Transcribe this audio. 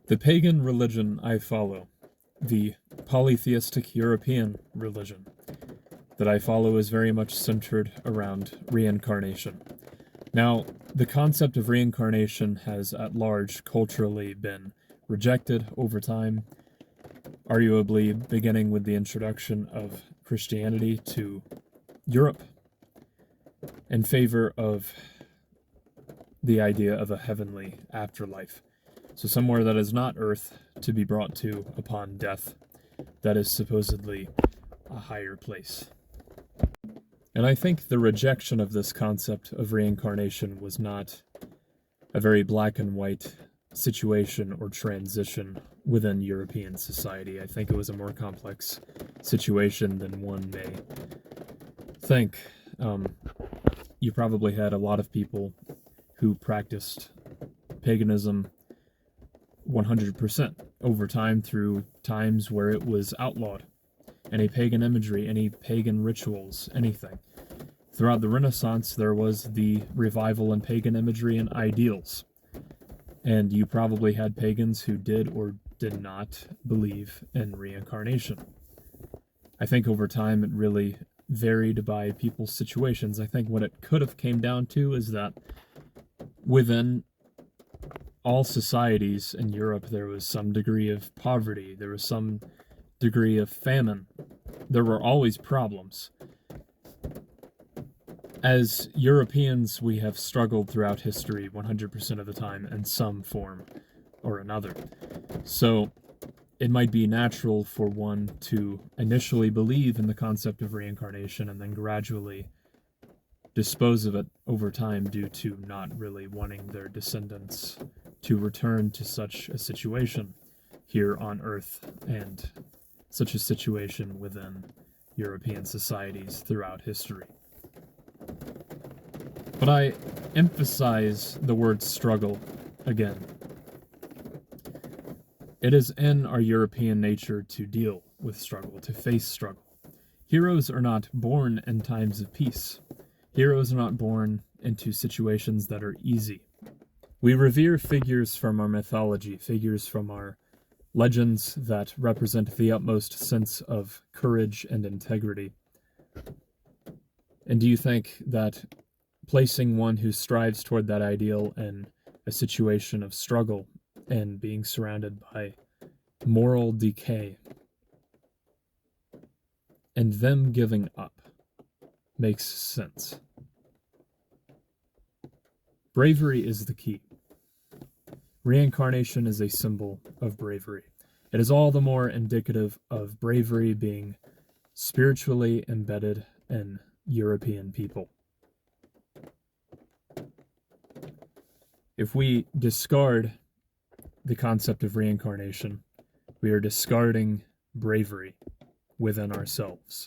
The pagan religion I follow, the polytheistic European religion that I follow, is very much centered around reincarnation. Now, the concept of reincarnation has at large culturally been rejected over time, arguably beginning with the introduction of Christianity to Europe, in favor of the idea of a heavenly afterlife. So somewhere that is not earth to be brought to upon death, that is supposedly a higher place. And I think the rejection of this concept of reincarnation was not a very black and white situation or transition within European society. I think it was a more complex situation than one may think. You probably had a lot of people who practiced paganism 100% over time, through times where it was outlawed. Any pagan imagery, any pagan rituals, anything. Throughout the Renaissance, there was the revival in pagan imagery and ideals. And you probably had pagans who did or did not believe in reincarnation. I think over time it really varied by people's situations. I think what it could have came down to is that within all societies in Europe, there was some degree of poverty, there was some degree of famine. There were always problems. As Europeans, we have struggled throughout history 100% of the time in some form or another. So it might be natural for one to initially believe in the concept of reincarnation and then gradually dispose of it over time due to not really wanting their descendants to return to such a situation here on Earth, and such a situation within European societies throughout history. But I emphasize the word struggle again. It is in our European nature to deal with struggle, to face struggle. Heroes are not born in times of peace. Heroes are not born into situations that are easy. We revere figures from our mythology, figures from our legends that represent the utmost sense of courage and integrity. And do you think that placing one who strives toward that ideal in a situation of struggle and being surrounded by moral decay and them giving up makes sense? Bravery is the key. Reincarnation is a symbol of bravery. It is all the more indicative of bravery being spiritually embedded in European people. If we discard the concept of reincarnation, we are discarding bravery within ourselves.